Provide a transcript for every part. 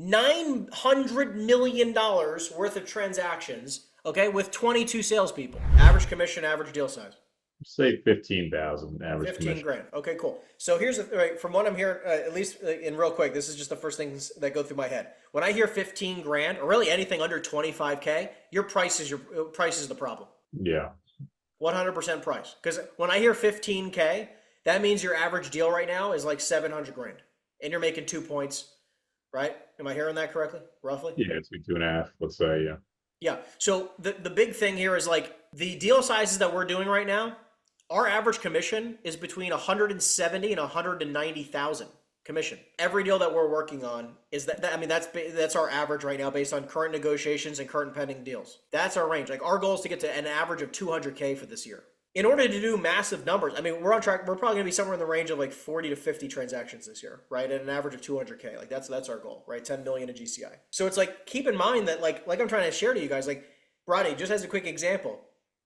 $900 million worth of transactions, okay, with 22 salespeople. Average commission, average deal size. Say 15,000 average 15 commission. grand. Okay, cool. So here's the right, from what I'm hearing, at least in real quick, this is just the first things that go through my head. When I hear 15 grand, or really anything under 25K, your price is the problem. Yeah. 100% price. Because when I hear 15K, that means your average deal right now is like 700 grand, and you're making 2 points, right? Am I hearing that correctly? Roughly? Yeah, it's between 2.5, let's say, yeah. Yeah. So the big thing here is like the deal sizes that we're doing right now. Our average commission is between 170 and 190,000 commission. Every deal that we're working on is I mean, that's our average right now based on current negotiations and current pending deals. That's our range. Like our goal is to get to an average of 200K for this year. In order to do massive numbers, I mean, we're on track. We're probably gonna be somewhere in the range of like 40 to 50 transactions this year, right? At an average of 200K. Like that's our goal, right? 10 million in GCI. So it's like, keep in mind that like I'm trying to share to you guys, like Rodney, just as a quick example,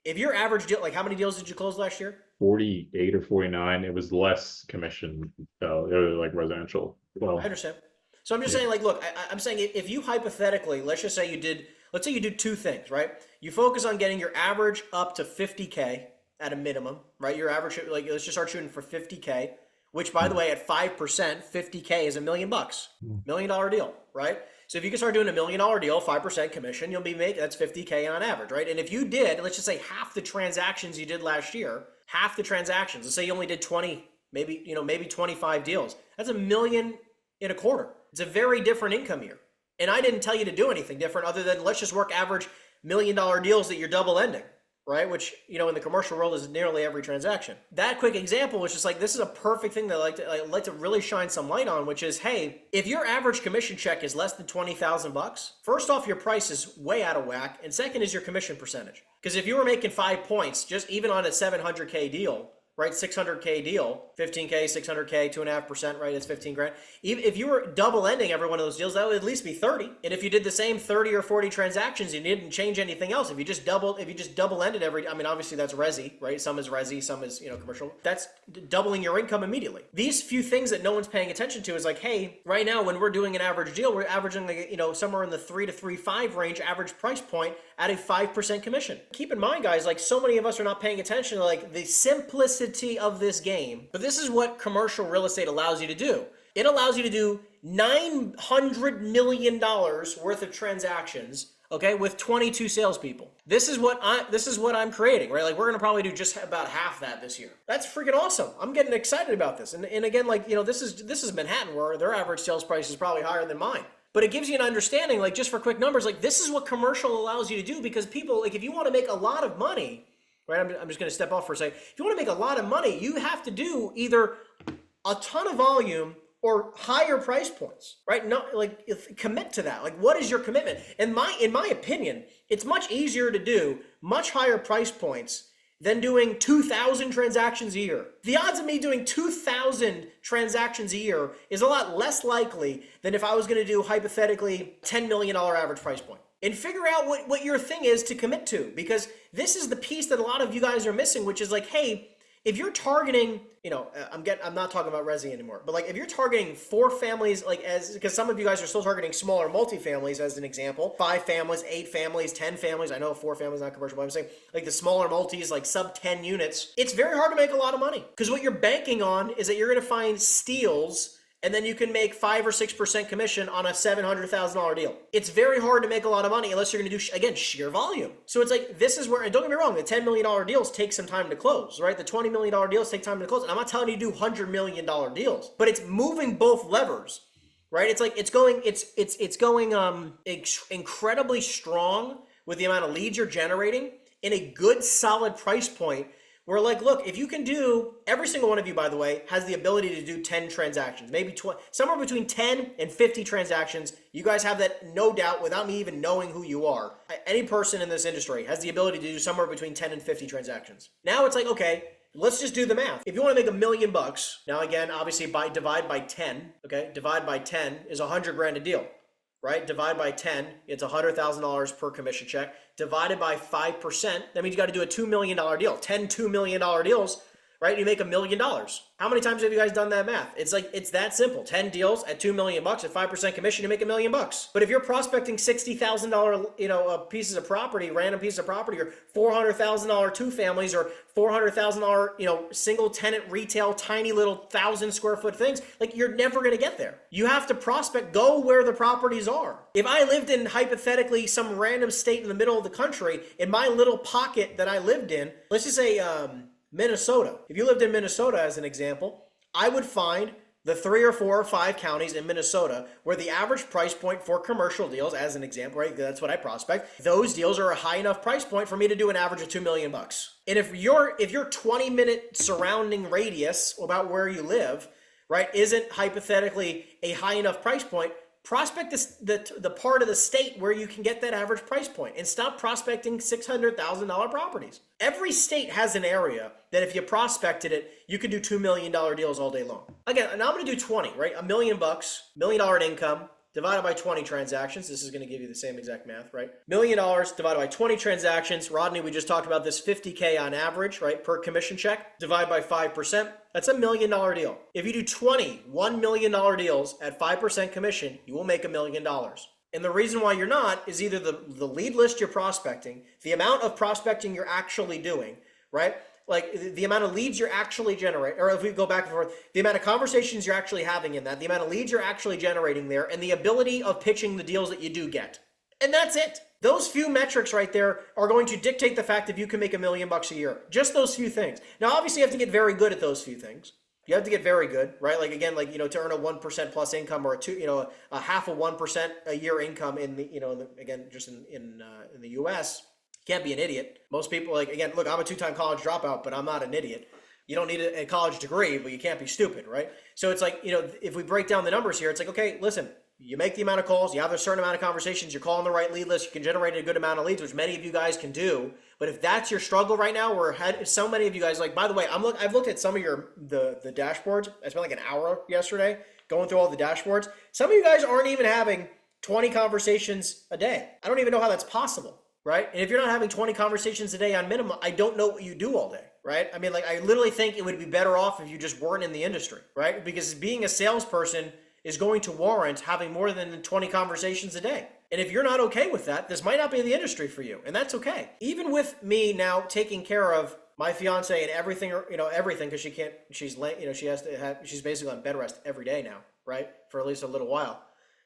if your average deal, like how many deals did you close last year? 48 or 49. It was less commission, like residential. Well, I understand. So I'm just saying, like, look, I'm saying if you hypothetically, let's say you did two things, right? You focus on getting your average up to 50K at a minimum, right? Your average, like, let's just start shooting for 50K, which by the way, at 5%, 50K is $1 million, $1 million deal, right? So if you can start doing $1 million deal, 5% commission, you'll be making, that's 50K on average, right? And if you did, let's just say half the transactions you did last year, half the transactions, let's say you only did 20, maybe 25 deals, that's $1 million in a quarter. It's a very different income year. And I didn't tell you to do anything different other than let's just work average $1 million deals that you're double ending, right? Which, in the commercial world is nearly every transaction. That quick example was just like, this is a perfect thing that I'd like to really shine some light on, which is, hey, if your average commission check is less than 20,000 bucks, first off, your price is way out of whack. And second is your commission percentage. Because if you were making 5 points, just even on a 700K deal, right? 600K deal, 15K, 600K, 2.5%, right? It's 15 grand. Even if you were double ending every one of those deals, that would at least be 30. And if you did the same 30 or 40 transactions, you didn't change anything else. If you just double ended I mean, obviously that's resi, right? Some is resi, some is, commercial. That's doubling your income immediately. These few things that no one's paying attention to is like, hey, right now when we're doing an average deal, we're averaging like, somewhere in the 3 to 3.5 range average price point at a 5% commission. Keep in mind, guys, like so many of us are not paying attention to like the simplicity of this game. But this is what commercial real estate allows you to do. It allows you to do $900 million worth of transactions, okay, with 22 salespeople. This is what I'm creating, right? Like we're gonna probably do just about half that this year. That's freaking awesome. I'm getting excited about this. And again, like this is Manhattan, where their average sales price is probably higher than mine. But it gives you an understanding, like just for quick numbers, like this is what commercial allows you to do, because people, like if you want to make a lot of money, right? I'm just going to step off for a second. If you want to make a lot of money, you have to do either a ton of volume or higher price points, right? Not like commit to that. Like what is your commitment? In my opinion, it's much easier to do much higher price points than doing 2,000 transactions a year. The odds of me doing 2,000 transactions a year is a lot less likely than if I was going to do hypothetically $10 million average price point. And figure out what your thing is to commit to, because this is the piece that a lot of you guys are missing, which is like, hey, if you're targeting, I'm not talking about resi anymore, but like if you're targeting 4 families, because some of you guys are still targeting smaller multifamilies as an example, 5 families, 8 families, 10 families. I know 4 families not commercial, but I'm saying like the smaller multis, like sub 10 units, it's very hard to make a lot of money, because what you're banking on is that you're going to find steals, and then you can make 5 or 6% commission on a $700,000 deal. It's very hard to make a lot of money unless you're going to do, again, sheer volume. So it's like, this is where, and don't get me wrong, the $10 million deals take some time to close, right? The $20 million deals take time to close. And I'm not telling you to do $100 million deals, but it's moving both levers, right? It's like, it's going incredibly strong with the amount of leads you're generating in a good, solid price point. We're like, look, if you can do, every single one of you, by the way, has the ability to do 10 transactions, maybe 20, somewhere between 10 and 50 transactions. You guys have that, no doubt, without me even knowing who you are. Any person in this industry has the ability to do somewhere between 10 and 50 transactions. Now it's like, okay, let's just do the math. If you want to make $1 million, now again, obviously divide by 10, okay? Divide by 10 is 100 grand a deal, right? Divide by 10, it's $100,000 per commission check. Divided by 5%, that means you got to do a $2 million deal. 10 $2 million deals right? You make $1 million. How many times have you guys done that math? It's like, it's that simple. 10 deals at $2 million at 5% commission, you make $1 million. But if you're prospecting $60,000, pieces of property, random pieces of property, or $400,000 two families, or $400,000, single tenant retail, tiny little 1,000 square foot things, like, you're never going to get there. You have to prospect, go where the properties are. If I lived in, hypothetically, some random state in the middle of the country, in my little pocket that I lived in, let's just say, Minnesota. If you lived in Minnesota, as an example, I would find the 3 or 4 or 5 counties in Minnesota where the average price point for commercial deals, as an example, right? That's what I prospect. Those deals are a high enough price point for me to do an average of $2 million. And if your 20-minute surrounding radius about where you live, right, isn't hypothetically a high enough price point, prospect the part of the state where you can get that average price point, and stop prospecting $600,000 properties. Every state has an area that if you prospected it, you could do $2 million deals all day long. Again, and I'm going to do 20, right? $1 million, $1 million in income, divided by 20 transactions. This is going to give you the same exact math, right? $1 million divided by 20 transactions. Rodney, we just talked about this, 50K on average, right? Per commission check, divide by 5%. That's $1 million deal. If you do 20 $1 million deals at 5% commission, you will make $1 million. And the reason why you're not is either the lead list you're prospecting, the amount of prospecting you're actually doing, right? Like the amount of leads you're actually generating, or if we go back and forth, the amount of conversations you're actually having in that, the amount of leads you're actually generating there, and the ability of pitching the deals that you do get. And that's it. Those few metrics right there are going to dictate the fact if you can make $1 million a year. Just those few things. Now, obviously, you have to get very good at those few things. You have to get very good, right? Like, again, like, to earn a 1% plus income, or a half of 1% a year income in the, again, just in the U.S., you can't be an idiot. Most people, like, again, look, I'm a 2-time college dropout, but I'm not an idiot. You don't need a college degree, but you can't be stupid, right? So it's like, if we break down the numbers here, it's like, okay, listen, you make the amount of calls, you have a certain amount of conversations, you're calling the right lead list, you can generate a good amount of leads, which many of you guys can do. But if that's your struggle right now, so many of you guys, like, by the way, I've looked at some of the dashboards. I spent like an hour yesterday going through all the dashboards. Some of you guys aren't even having 20 conversations a day. I don't even know how that's possible, right? And if you're not having 20 conversations a day on minimum, I don't know what you do all day, right? I mean, like, I literally think it would be better off if you just weren't in the industry, right? Because being a salesperson is going to warrant having more than 20 conversations a day. And if you're not okay with that, this might not be the industry for you, and that's okay. Even with me now taking care of my fiance and everything, everything, because she's basically on bed rest every day now, right? For at least a little while.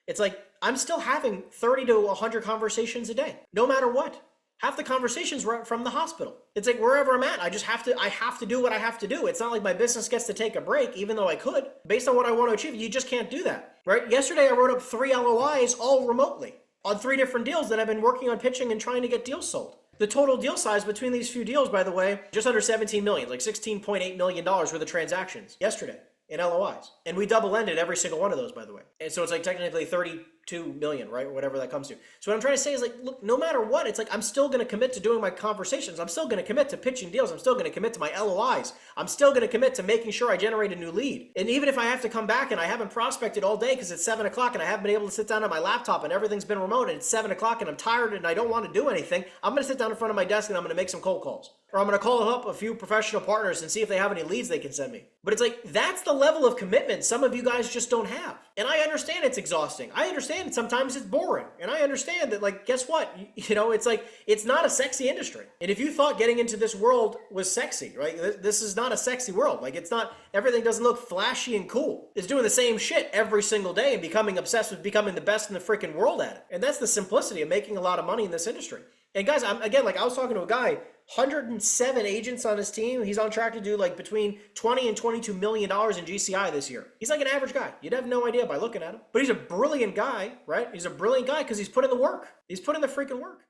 It's like, I'm still having 30 to 100 conversations a day, no matter what. Half the conversations were from the hospital. It's like, wherever I'm at, I have to do what I have to do. It's not like my business gets to take a break, even though I could. Based on what I want to achieve, you just can't do that, right? Yesterday, I wrote up 3 LOIs all remotely on 3 different deals that I've been working on pitching and trying to get deals sold. The total deal size between these few deals, by the way, just under 17 million, like $16.8 million worth of transactions yesterday in LOIs. And we double-ended every single one of those, by the way. And so it's like technically 32 million, right? Or whatever that comes to. So what I'm trying to say is, like, look, no matter what, it's like, I'm still going to commit to doing my conversations. I'm still going to commit to pitching deals. I'm still going to commit to my LOIs. I'm still going to commit to making sure I generate a new lead. And even if I have to come back and I haven't prospected all day because it's 7 o'clock and I haven't been able to sit down on my laptop and everything's been remote and it's 7 o'clock and I'm tired and I don't want to do anything, I'm going to sit down in front of my desk and I'm going to make some cold calls. Or I'm going to call up a few professional partners and see if they have any leads they can send me. But it's like, that's the level of commitment some of you guys just don't have. And I understand it's exhausting. I understand sometimes it's boring. And I understand that, like, guess what? It's like, it's not a sexy industry. And if you thought getting into this world was sexy, right? This is not a sexy world. Like, it's not, everything doesn't look flashy and cool. It's doing the same shit every single day and becoming obsessed with becoming the best in the freaking world at it. And that's the simplicity of making a lot of money in this industry. And guys, I was talking to a guy, 107 agents on his team. He's on track to do like between 20 and $22 million in GCI this year. He's like an average guy. You'd have no idea by looking at him. But he's a brilliant guy, right? He's a brilliant guy because he's put in the work. He's put in the freaking work.